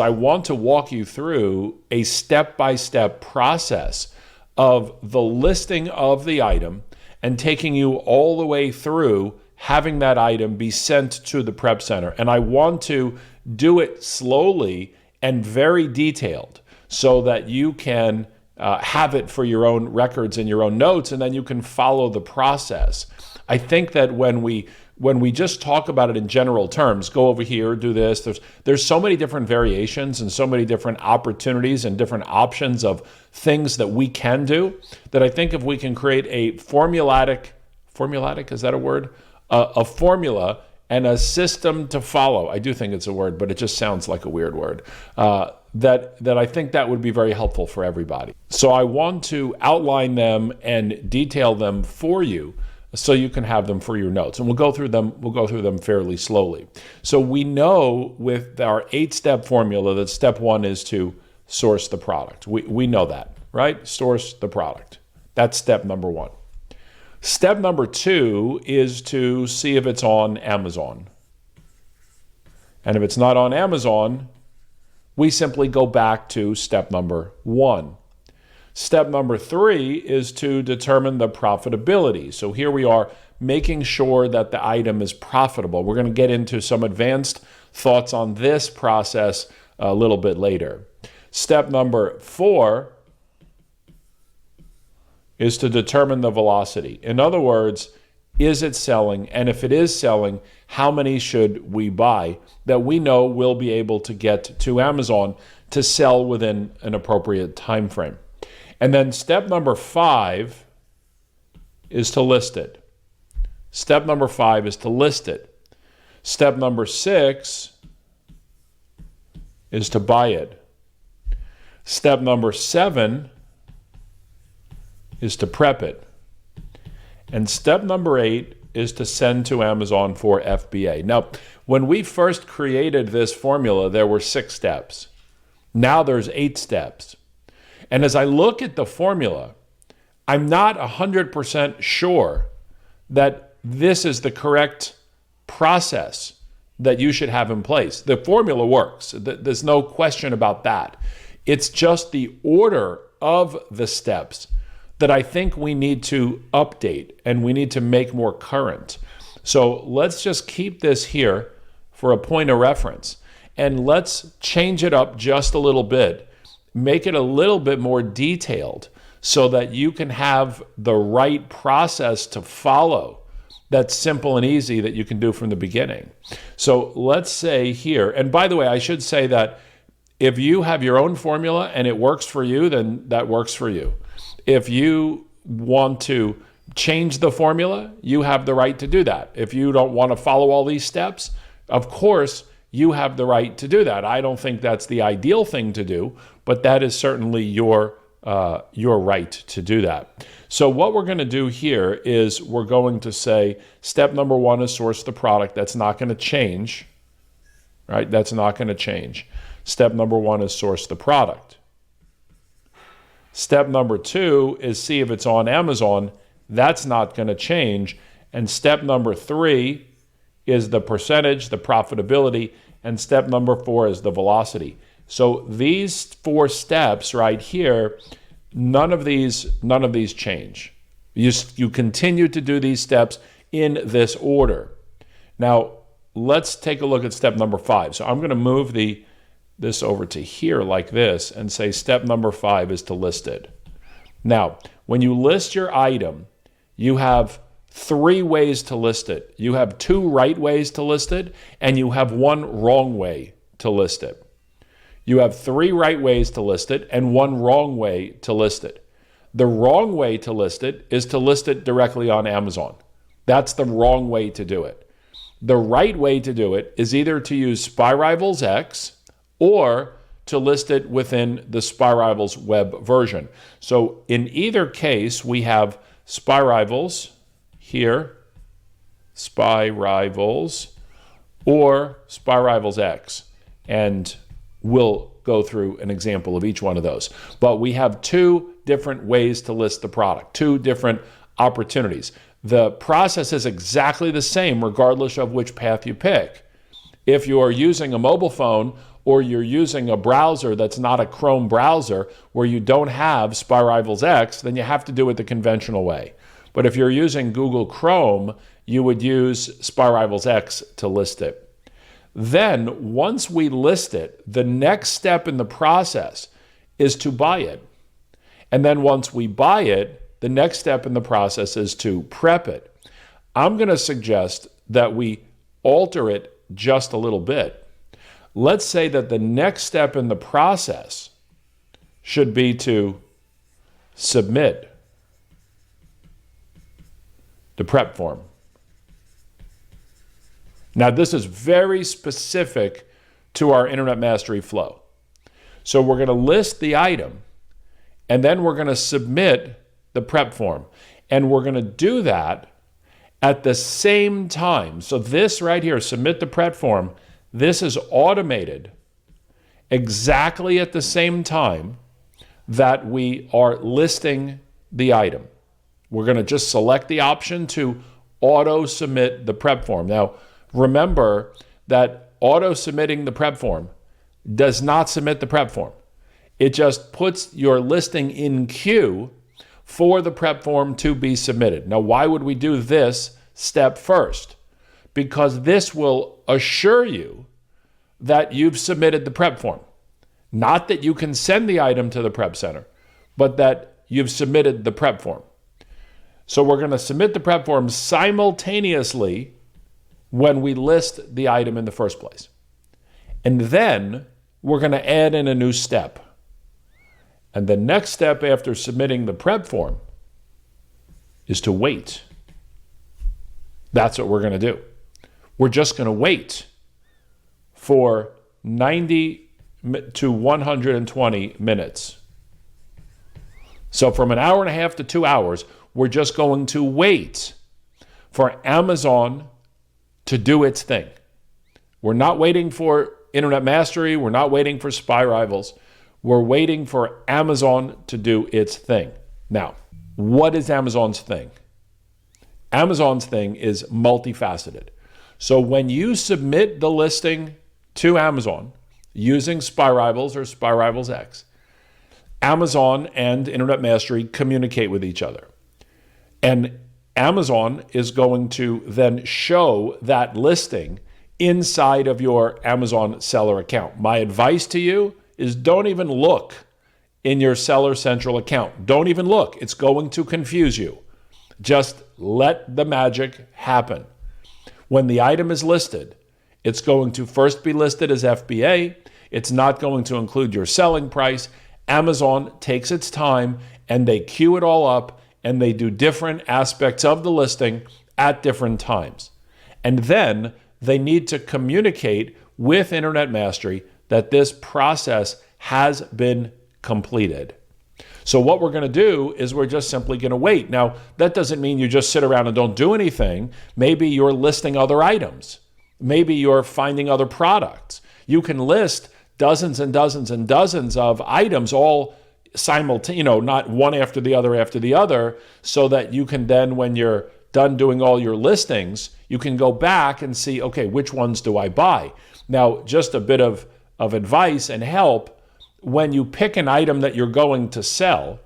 I want to walk you through a step-by-step process of the listing of the item and taking you all the way through having that item be sent to the prep center. And I want to do it slowly and very detailed so that you can have it for your own records and your own notes, and then you can follow the process. I think that when we just talk about it in general terms, go over here, do this, there's so many different variations and so many different opportunities and different options of things that we can do, that I think if we can create a formulatic, is that a word? A formula and a system to follow. I do think it's a word, but it just sounds like a weird word. That I think that would be very helpful for everybody. So I want to outline them and detail them for you so you can have them for your notes. And we'll go through them fairly slowly. So we know with our 8-step formula that step 1 is to source the product. We know that, right? Source the product. That's step number 1. Step number 2 is to see if it's on Amazon. And if it's not on Amazon, we simply go back to step number 1. Step number 3 is to determine the profitability. So here we are making sure that the item is profitable. We're going to get into some advanced thoughts on this process a little bit later. Step number 4 is to determine the velocity. In other words, is it selling? And if it is selling, how many should we buy that we know will be able to get to Amazon to sell within an appropriate time frame? And then step number 5 is to list it. Step number 5 is to list it. Step number 6 is to buy it. Step number 7 is to prep it. And step number 8 is to send to Amazon for FBA. Now, when we first created this formula, there were 6 steps. Now there's 8 steps. And as I look at the formula, I'm not 100% sure that this is the correct process that you should have in place. The formula works. There's no question about that. It's just the order of the steps that I think we need to update and we need to make more current. So let's just keep this here for a point of reference, and let's change it up just a little bit, make it a little bit more detailed so that you can have the right process to follow that's simple and easy that you can do from the beginning. So let's say here, and by the way, I should say that if you have your own formula and it works for you, then that works for you. If you want to change the formula, you have the right to do that. If you don't want to follow all these steps, of course, you have the right to do that. I don't think that's the ideal thing to do, but that is certainly your right to do that. So what we're going to do here is we're going to say step number 1 is source the product. That's not going to change, right? That's not going to change. Step number 1 is source the product. Step number 2 is see if it's on Amazon. That's not going to change. And step number 3 is the percentage, the profitability, and step number 4 is the velocity. So these 4 steps right here, none of these change. You continue to do these steps in this order. Now, let's take a look at step number 5. So I'm going to move this over to here like this and say step number 5 is to list it. Now, when you list your item, you have 3 ways to list it. You have 2 right ways to list it, and you have 1 wrong way to list it. You have 3 right ways to list it and 1 wrong way to list it. The wrong way to list it is to list it directly on Amazon. That's the wrong way to do it. The right way to do it is either to use Spy Rivals X or to list it within the Spy Rivals web version. So in either case, we have Spy Rivals here, Spy Rivals, or Spy Rivals X. And we'll go through an example of each one of those. But we have 2 different ways to list the product, 2 different opportunities. The process is exactly the same regardless of which path you pick. If you are using a mobile phone or you're using a browser that's not a Chrome browser where you don't have SPY Rivals X, then you have to do it the conventional way. But if you're using Google Chrome, you would use SPY Rivals X to list it. Then, once we list it, the next step in the process is to buy it. And then once we buy it, the next step in the process is to prep it. I'm going to suggest that we alter it just a little bit. Let's say that the next step in the process should be to submit the prep form. Now, this is very specific to our Internet Mastery flow. So we're going to list the item, and then we're going to submit the prep form. And we're going to do that at the same time. So this right here, submit the prep form, this is automated exactly at the same time that we are listing the item. We're going to just select the option to auto submit the prep form. Now, remember that auto submitting the prep form does not submit the prep form. It just puts your listing in queue for the prep form to be submitted. Now, why would we do this step first? Because this will assure you that you've submitted the prep form. Not that you can send the item to the prep center, but that you've submitted the prep form. So we're going to submit the prep form simultaneously when we list the item in the first place. And then we're going to add in a new step. And the next step after submitting the prep form is to wait. That's what we're going to do. We're just going to wait for 90 to 120 minutes. So from an hour and a half to 2 hours, we're just going to wait for Amazon to do its thing. We're not waiting for Internet Mastery. We're not waiting for SPY Rivals. We're waiting for Amazon to do its thing. Now, what is Amazon's thing? Amazon's thing is multifaceted. So when you submit the listing to Amazon using SPY Rivals or SPY Rivals X, Amazon and Internet Mastery communicate with each other. And Amazon is going to then show that listing inside of your Amazon seller account. My advice to you is don't even look in your Seller Central account. Don't even look. It's going to confuse you. Just let the magic happen. When the item is listed, it's going to first be listed as FBA. It's not going to include your selling price. Amazon takes its time and they queue it all up and they do different aspects of the listing at different times. And then they need to communicate with Internet Mastery that this process has been completed. So what we're going to do is we're just simply going to wait. Now, that doesn't mean you just sit around and don't do anything. Maybe you're listing other items. Maybe you're finding other products. You can list dozens and dozens and dozens of items all simultaneously, not one after the other, so that you can then, when you're done doing all your listings, you can go back and see, okay, which ones do I buy? Now, just a bit of advice and help. When you pick an item that you're going to sell,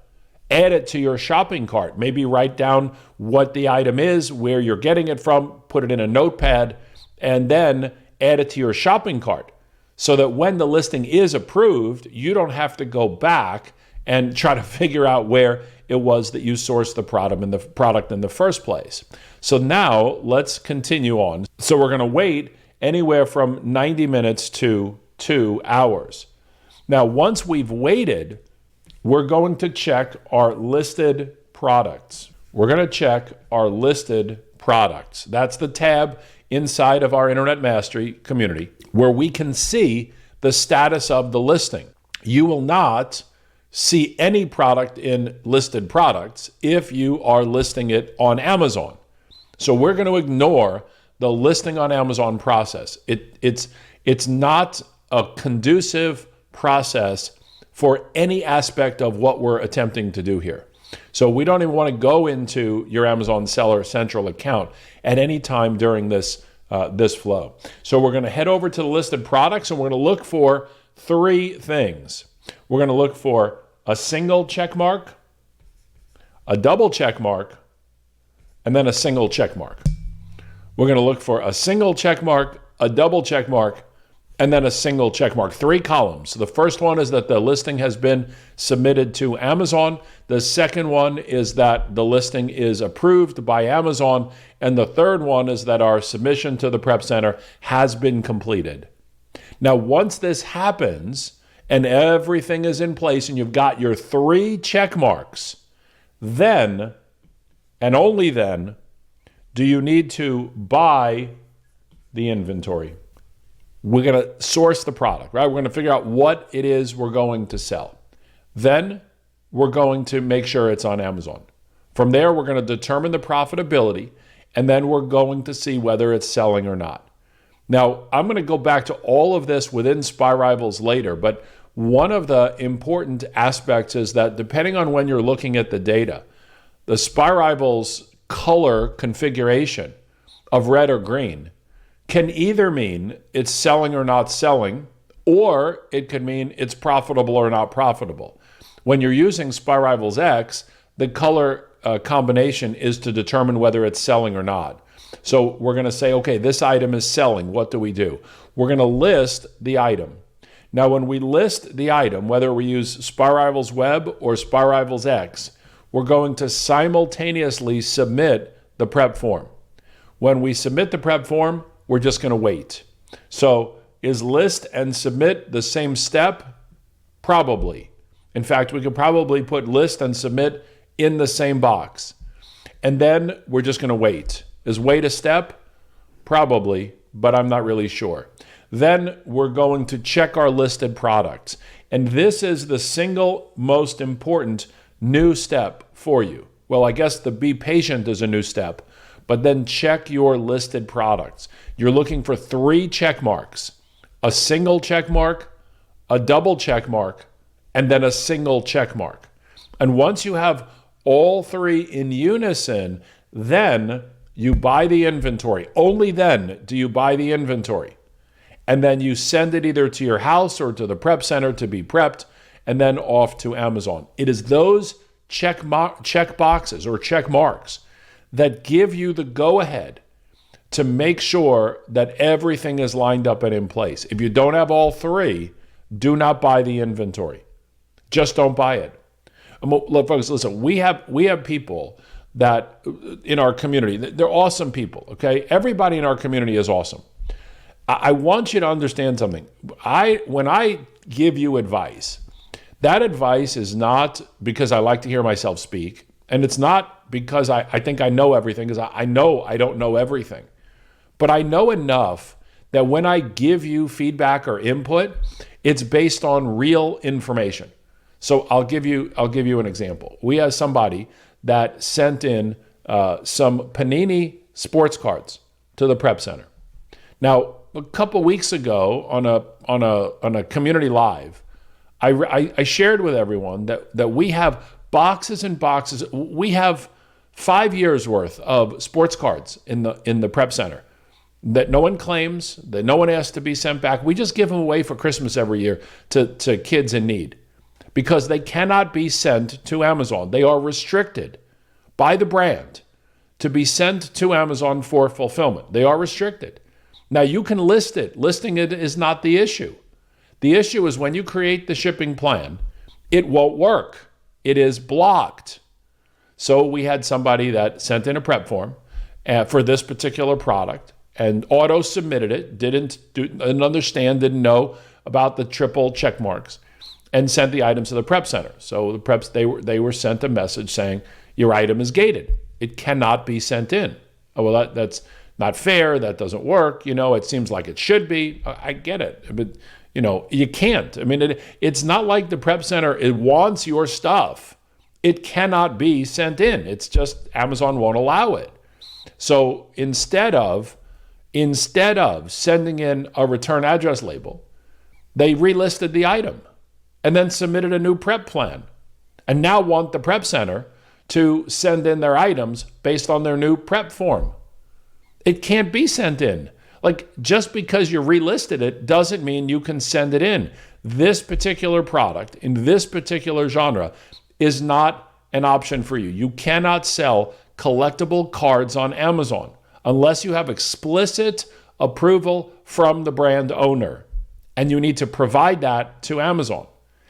add it to your shopping cart. Maybe write down what the item is, where you're getting it from, put it in a notepad, and then add it to your shopping cart so that when the listing is approved, you don't have to go back and try to figure out where it was that you sourced the product in the first place. So now let's continue on. So we're going to wait anywhere from 90 minutes to 2 hours. Now, once we've waited, we're going to check our listed products. We're going to check our listed products. That's the tab inside of our Internet Mastery community where we can see the status of the listing. You will not see any product in listed products if you are listing it on Amazon. So we're going to ignore the listing on Amazon process. It's not a conducive process for any aspect of what we're attempting to do here. So we don't even want to go into your Amazon Seller Central account at any time during this this flow. So we're going to head over to the listed products and we're going to look for three things. We're going to look for a single check mark, a double check mark, and then a single check mark. We're going to look for a single check mark, a double check mark, and then a single check mark. 3 columns. The first one is that the listing has been submitted to Amazon. The second one is that the listing is approved by Amazon. And the third one is that our submission to the Prep Center has been completed. Now, once this happens and everything is in place and you've got your 3 check marks, then, and only then, do you need to buy the inventory. We're going to source the product, right? We're going to figure out what it is we're going to sell. Then we're going to make sure it's on Amazon. From there, we're going to determine the profitability, and then we're going to see whether it's selling or not. Now, I'm going to go back to all of this within Spy Rivals later, but one of the important aspects is that depending on when you're looking at the data, the Spy Rivals color configuration of red or green can either mean it's selling or not selling, or it could mean it's profitable or not profitable. When you're using Spy Rivals X, the color combination is to determine whether it's selling or not. So we're going to say, okay, this item is selling. What do we do? We're going to list the item. Now, when we list the item, whether we use Spy Rivals Web or Spy Rivals X, we're going to simultaneously submit the prep form. When we submit the prep form, we're just going to wait. So is list and submit the same step? Probably. In fact, we could probably put list and submit in the same box. And then we're just going to wait. Is wait a step? Probably, but I'm not really sure. Then we're going to check our listed products. And this is the single most important new step for you. Well, I guess the be patient is a new step, but then check your listed products. You're looking for 3 check marks, a single check mark, a double check mark, and then a single check mark. And once you have all 3 in unison, then you buy the inventory. Only then do you buy the inventory. And then you send it either to your house or to the prep center to be prepped, and then off to Amazon. It is those check boxes or check marks that give you the go-ahead to make sure that everything is lined up and in place. If you don't have all 3, do not buy the inventory. Just don't buy it. Look, folks, listen, we have people that in our community, they're awesome people, okay? Everybody in our community is awesome. I want you to understand something. When I give you advice, that advice is not because I like to hear myself speak, and it's not because I think I know everything, because I know I don't know everything. But I know enough that when I give you feedback or input, it's based on real information. So I'll give you an example. We have somebody that sent in some Panini sports cards to the Prep Center. Now, a couple weeks ago on a community live, I shared with everyone that we have boxes and boxes. We have 5 years worth of sports cards in the Prep Center that no one claims, that no one asks to be sent back. We just give them away for Christmas every year to kids in need because they cannot be sent to Amazon. They are restricted by the brand to be sent to Amazon for fulfillment. They are restricted. Now, you can list it. Listing it is not the issue. The issue is when you create the shipping plan, it won't work. It is blocked. So we had somebody that sent in a prep form for this particular product and auto-submitted it, didn't understand, didn't know about the triple check marks, and sent the items to the prep center. So the preps, they were sent a message saying, your item is gated. It cannot be sent in. Oh, well, that's not fair. That doesn't work. It seems like it should be. I get it. But, you can't. I mean, it's not like the prep center, it wants your stuff. It cannot be sent in. It's just Amazon won't allow it. So instead of sending in a return address label, they relisted the item and then submitted a new prep plan and now want the prep center to send in their items based on their new prep form. It can't be sent in Like, just because you relisted it doesn't mean you can send it in. This particular product in this particular genre is not an option for you. You cannot sell collectible cards on Amazon unless you have explicit approval from the brand owner. And you need to provide that to Amazon.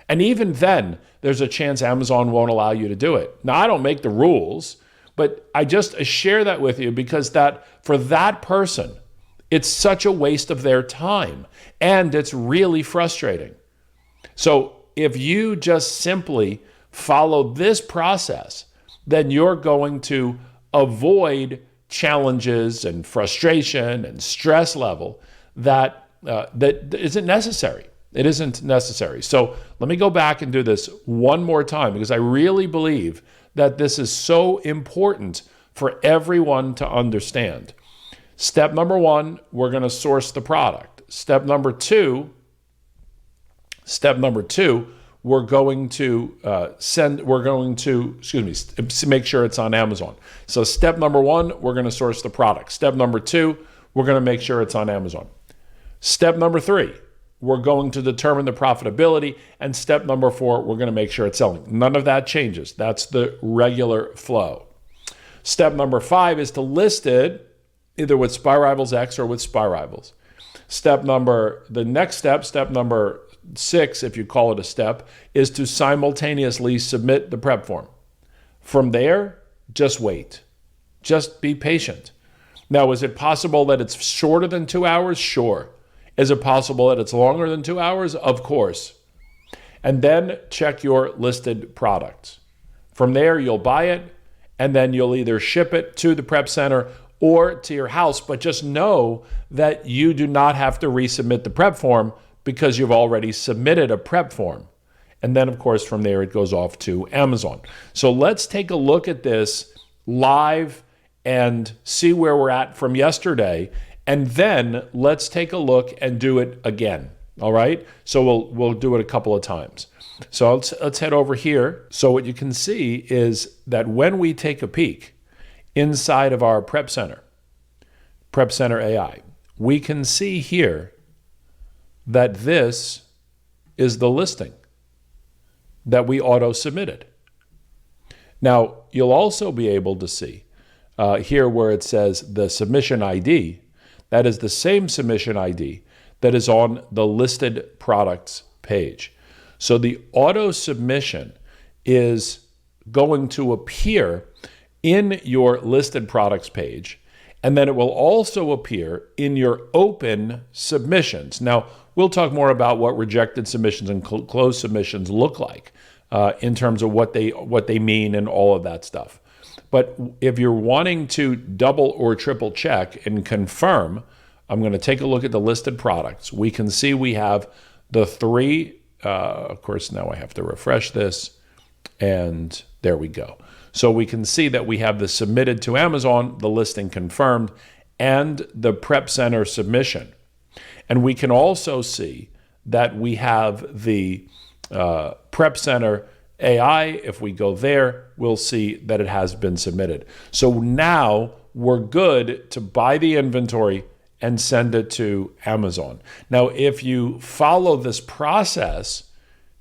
And even then, there's a chance Amazon won't allow you to do it. Now, I don't make the rules, but I just share that with you because that for that person, it's such a waste of their time and it's really frustrating. So if you just simply follow this process, then you're going to avoid challenges and frustration and stress level that isn't necessary. It isn't necessary. So let me go back and do this one more time because I really believe that this is so important for everyone to understand. Step number one, we're going to source the product. Step number two, we're going to make sure it's on Amazon. So step number one, we're going to source the product. Step number two, we're going to make sure it's on Amazon. Step number three, we're going to determine the profitability. And step number four, we're going to make sure it's selling. None of that changes. That's the regular flow. Step number five is to list it either with Spy Rivals X or with Spy Rivals. The next step, step number 6, if you call it a step, is to simultaneously submit the prep form. From there, just wait. Just be patient. Now, is it possible that it's shorter than 2 hours? Sure. Is it possible that it's longer than 2 hours? Of course. And then check your listed products. From there, you'll buy it, and then you'll either ship it to the prep center or to your house, but just know that you do not have to resubmit the prep form because you've already submitted a prep form. And then, of course, from there, it goes off to Amazon. So let's take a look at this live and see where we're at from yesterday. And then let's take a look and do it again. All right. So we'll do it a couple of times. So let's head over here. So what you can see is that when we take a peek inside of our Prep Center AI, we can see here that this is the listing that we auto-submitted. Now, you'll also be able to see here where it says the submission ID. That is the same submission ID that is on the listed products page. So the auto submission is going to appear in your listed products page, and then it will also appear in your open submissions. Now, we'll talk more about what rejected submissions and closed submissions look like in terms of what they mean and all of that stuff. But if you're wanting to double or triple check and confirm, I'm going to take a look at the listed products. We can see we have the three. Of course, now I have to refresh this, and there we go. So we can see that we have the submitted to Amazon, the listing confirmed, and the Prep Center submission. And we can also see that we have the Prep Center AI. If we go there, we'll see that it has been submitted. So now we're good to buy the inventory and send it to Amazon. Now, if you follow this process,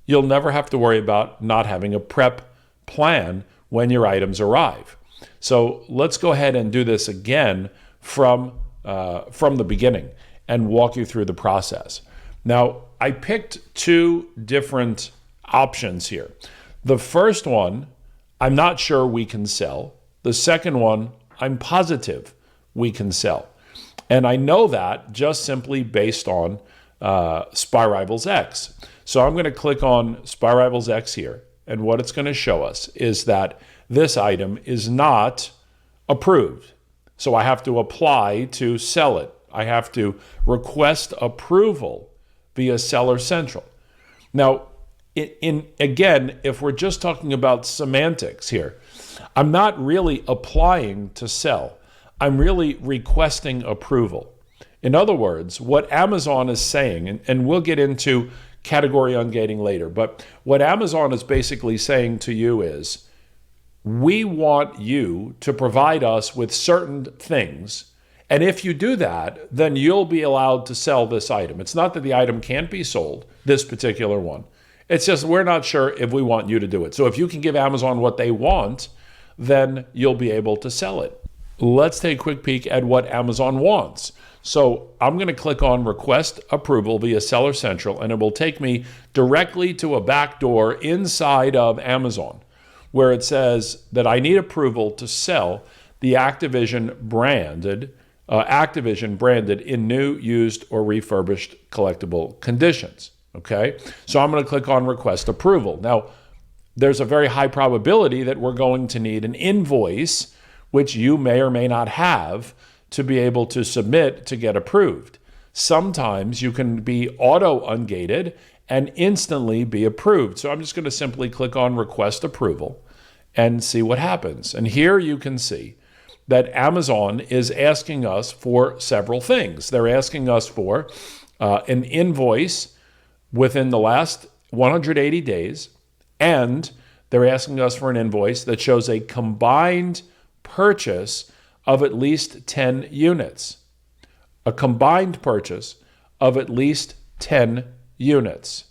you'll never have to worry about not having a prep plan when your items arrive. So let's go ahead and do this again from the beginning and walk you through the process. Now, I picked two different options here. The first one, I'm not sure we can sell. The second one, I'm positive we can sell. And I know that just simply based on Spy Rivals X. So I'm going to click on Spy Rivals X here. And what it's going to show us is that this item is not approved. So I have to apply to sell it. I have to request approval via Seller Central. Now, again, if we're just talking about semantics here, I'm not really applying to sell. I'm really requesting approval. In other words, what Amazon is saying, and we'll get into category ungating later, but what Amazon is basically saying to you is, we want you to provide us with certain things, And if you do that, then you'll be allowed to sell this item. It's not that the item can't be sold, this particular one. It's just we're not sure if we want you to do it. So if you can give Amazon what they want, then you'll be able to sell it. Let's take a quick peek at what Amazon wants. So I'm going to click on Request Approval via Seller Central, and it will take me directly to a back door inside of Amazon where it says that I need approval to sell the Activision branded in new, used, or refurbished collectible conditions. Okay, so I'm going to click on Request Approval. Now, there's a very high probability that we're going to need an invoice, which you may or may not have, to be able to submit to get approved. Sometimes you can be auto-ungated and instantly be approved. So I'm just going to simply click on Request Approval and see what happens. And here you can see that Amazon is asking us for several things. They're asking us for an invoice within the last 180 days, and they're asking us for an invoice that shows a combined purchase of at least 10 units. A combined purchase of at least 10 units.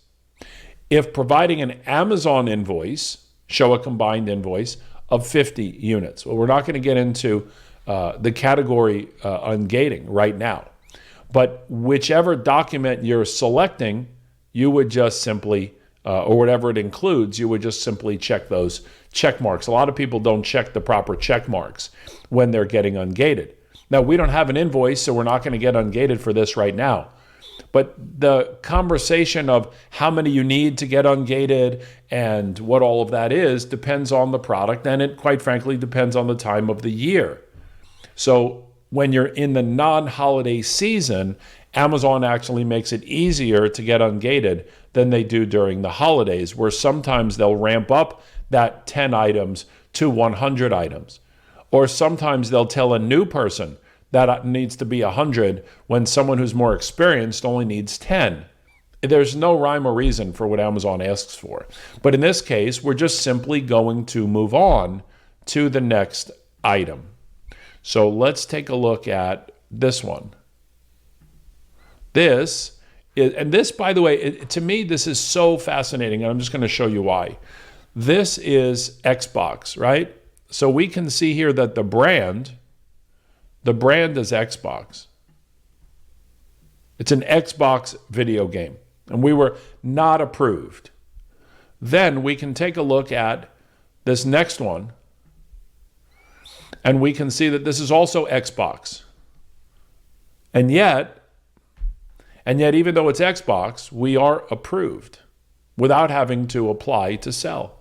If providing an Amazon invoice, show a combined invoice of 50 units. Well, we're not going to get into the category ungating right now. But whichever document you're selecting, you would just simply, or whatever it includes, you would just simply check those check marks. A lot of people don't check the proper check marks when they're getting ungated. Now, we don't have an invoice, so we're not going to get ungated for this right now. But the conversation of how many you need to get ungated and what all of that is depends on the product, and it, quite frankly, depends on the time of the year. So when you're in the non-holiday season, Amazon actually makes it easier to get ungated than they do during the holidays, where sometimes they'll ramp up that 10 items to 100 items. Or sometimes they'll tell a new person that needs to be 100 when someone who's more experienced only needs 10. There's no rhyme or reason for what Amazon asks for. But in this case, we're just simply going to move on to the next item. So let's take a look at this one. This is, and this, by the way, to me, this is so fascinating, and I'm just going to show you why. This is Xbox, right? So we can see here that the brand is Xbox. It's an Xbox video game, and we were not approved. Then we can take a look at this next one, and we can see that this is also Xbox. And yet, even though it's Xbox, we are approved without having to apply to sell.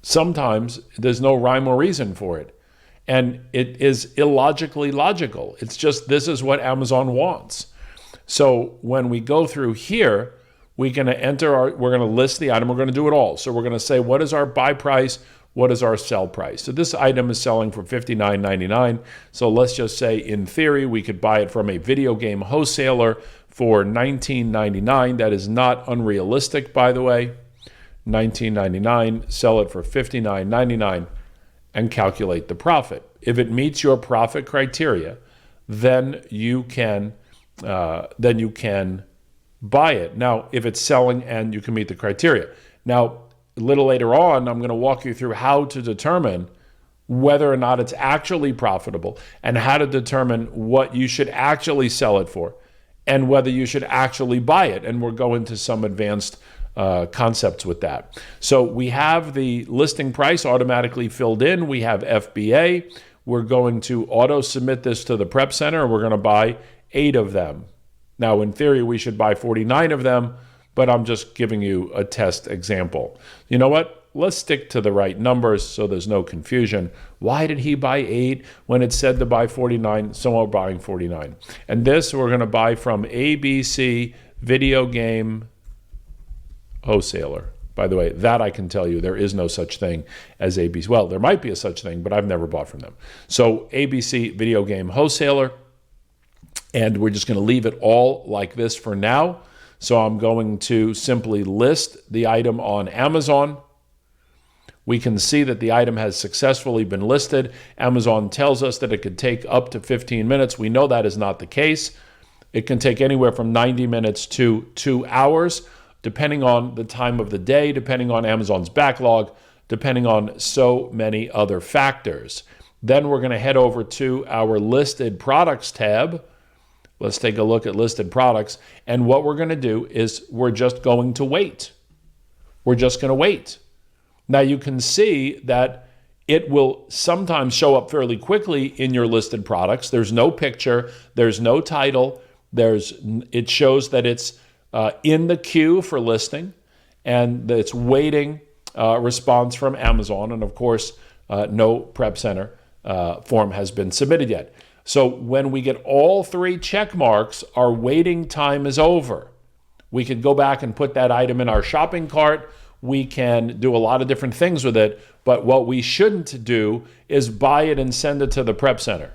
Sometimes there's no rhyme or reason for it. And it is illogically logical. It's just this is what Amazon wants. So when we go through here, we're going to list the item. We're going to do it all. So we're going to say, what is our buy price? What is our sell price? So this item is selling for $59.99. So let's just say, in theory, we could buy it from a video game wholesaler for $19.99. That is not unrealistic, by the way. $19.99, sell it for $59.99, and calculate the profit. If it meets your profit criteria, then you can buy it. Now, if it's selling and you can meet the criteria. Now, a little later on, I'm going to walk you through how to determine whether or not it's actually profitable and how to determine what you should actually sell it for and whether you should actually buy it. And we'll go into some advanced concepts with that. So we have the listing price automatically filled in. We have FBA. We're going to auto submit this to the prep center. We're going to buy 8 of them. Now, in theory, we should buy 49 of them, but I'm just giving you a test example. You know what? Let's stick to the right numbers so there's no confusion. Why did he buy 8 when it said to buy 49? So we're buying 49. And this we're going to buy from ABC Video Game Wholesaler. By the way, that I can tell you, there is no such thing as ABC. Well, there might be a such thing, but I've never bought from them. So ABC Video Game Wholesaler, and we're just going to leave it all like this for now. So I'm going to simply list the item on Amazon. We can see that the item has successfully been listed. Amazon tells us that it could take up to 15 minutes. We know that is not the case. It can take anywhere from 90 minutes to 2 hours, depending on the time of the day, depending on Amazon's backlog, depending on so many other factors. Then we're going to head over to our listed products tab. Let's take a look at listed products. And what we're going to do is we're just going to wait. We're just going to wait. Now you can see that it will sometimes show up fairly quickly in your listed products. There's no picture, there's no title, it shows that it's in the queue for listing, and it's waiting response from Amazon. And of course, no Prep Center form has been submitted yet. So when we get all 3 check marks, our waiting time is over. We can go back and put that item in our shopping cart. We can do a lot of different things with it, but what we shouldn't do is buy it and send it to the Prep Center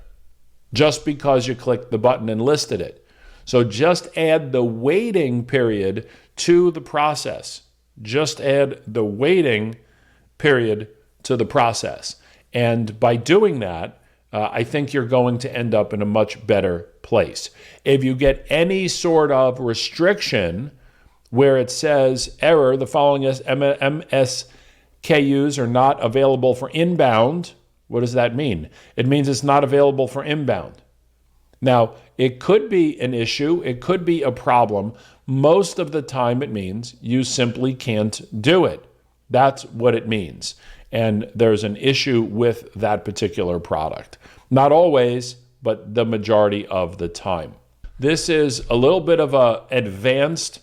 just because you clicked the button and listed it. So just add the waiting period to the process. Just add the waiting period to the process. And by doing that, I think you're going to end up in a much better place. If you get any sort of restriction where it says error, the following MSKUs are not available for inbound, what does that mean? It means it's not available for inbound. Now, it could be an issue, it could be a problem. Most of the time it means you simply can't do it. That's what it means. And there's an issue with that particular product. Not always, but the majority of the time. This is a little bit of an advanced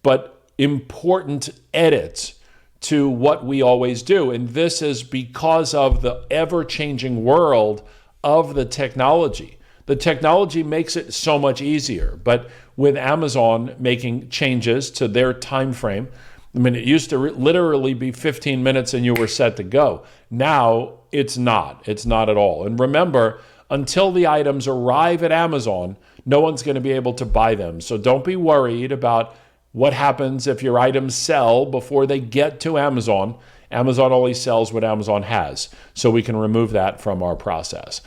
but important edit to what we always do. And this is because of the ever-changing world of the technology. The technology makes it so much easier, but with Amazon making changes to their time frame, I mean, it used to literally be 15 minutes and you were set to go. Now it's not. It's not at all. And remember, until the items arrive at Amazon, no one's going to be able to buy them. So don't be worried about what happens if your items sell before they get to Amazon. Amazon only sells what Amazon has. So we can remove that from our process.